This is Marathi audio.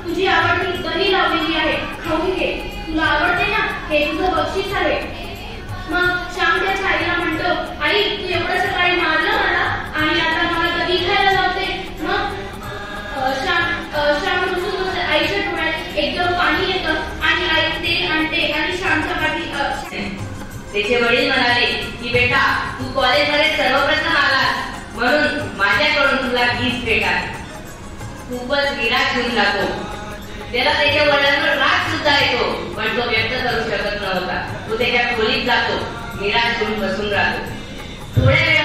तुझी आवडती दही लावलेली आहे, खाऊन घे. तुला आवडते ना, हे तुझं बक्षीस आहे. मग श्याम त्याच्या आईला म्हणतो, आई तू एवढं सकाळी मारलं मला आणि आता मला दही खायला लावते. मग श्याम रुसून आईच्या डोळ्यात एकदम पाणी येतं आणि आई ते आणते आणि श्यामच्या पाठी. त्याचे वडील म्हणाले की बेटा तू कॉलेजमध्ये सर्वप्रथम आलास म्हणून माझ्याकडून तुला हीच भेट आहे. खूपच निराश होऊन जातो. त्याला त्याच्या वडिलांवर राग सुद्धा येतो, पण तो व्यक्त करू शकत नव्हता. तो त्याच्या खोलीत जातो, निराश होऊन बसून राहतो. थोड्या